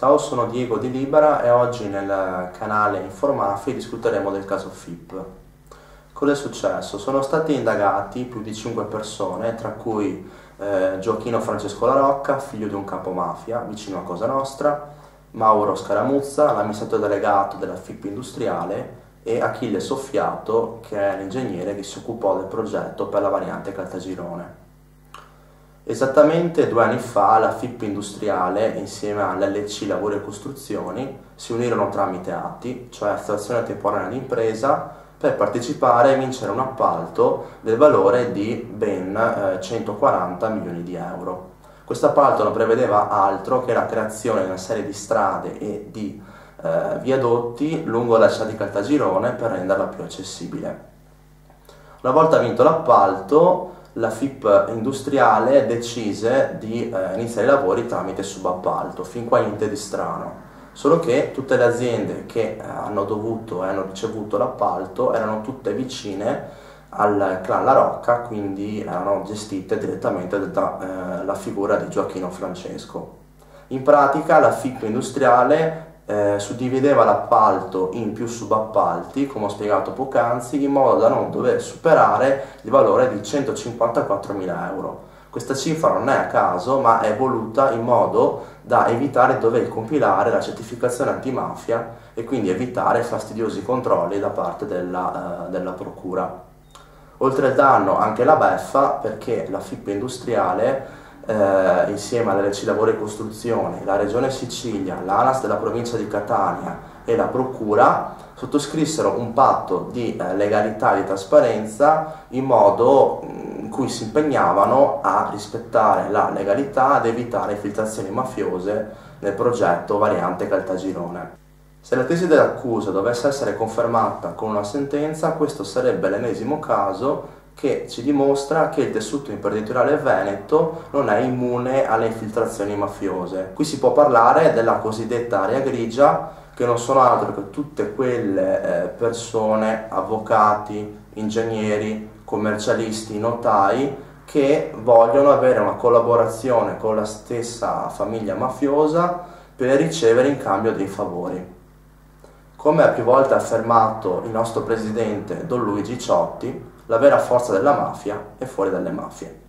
Ciao, sono Diego di Libera e oggi nel canale Informafi discuteremo del caso FIP. Cosa è successo? Sono stati indagati più di 5 persone, tra cui Gioachino Francesco La Rocca, figlio di un capomafia vicino a Cosa Nostra, Mauro Scaramuzza, l'amministratore delegato della FIP industriale, e Achille Soffiato, che è l'ingegnere che si occupò del progetto per la variante Caltagirone. Esattamente 2 anni fa la FIP industriale insieme all'LC Lavori e Costruzioni si unirono tramite ATI, cioè Associazione Temporanea di Impresa, per partecipare e vincere un appalto del valore di ben 140 milioni di euro. Questo appalto non prevedeva altro che la creazione di una serie di strade e di viadotti lungo la città di Caltagirone per renderla più accessibile. Una volta vinto l'appalto, la FIP industriale decise di iniziare i lavori tramite subappalto, fin qua niente di strano, solo che tutte le aziende che hanno dovuto e hanno ricevuto l'appalto erano tutte vicine al clan La Rocca, quindi erano gestite direttamente dalla figura di Gioachino Francesco. In pratica la FIP industriale suddivideva l'appalto in più subappalti, come ho spiegato poc'anzi, in modo da non dover superare il valore di 154.000 euro. Questa cifra non è a caso, ma è voluta in modo da evitare di dover compilare la certificazione antimafia e quindi evitare fastidiosi controlli da parte della procura. Oltre al danno anche la beffa, perché la FIP industriale insieme all'LC Lavori e Costruzioni, la Regione Sicilia, l'ANAS della provincia di Catania e la Procura sottoscrissero un patto di legalità e di trasparenza in modo in cui si impegnavano a rispettare la legalità, ad evitare infiltrazioni mafiose nel progetto variante Caltagirone. Se la tesi dell'accusa dovesse essere confermata con una sentenza, questo sarebbe l'ennesimo caso che ci dimostra che il tessuto imprenditoriale veneto non è immune alle infiltrazioni mafiose. Qui si può parlare della cosiddetta area grigia, che non sono altro che tutte quelle persone, avvocati, ingegneri, commercialisti, notai, che vogliono avere una collaborazione con la stessa famiglia mafiosa per ricevere in cambio dei favori. Come ha più volte affermato il nostro presidente Don Luigi Ciotti, la vera forza della mafia è fuori dalle mafie.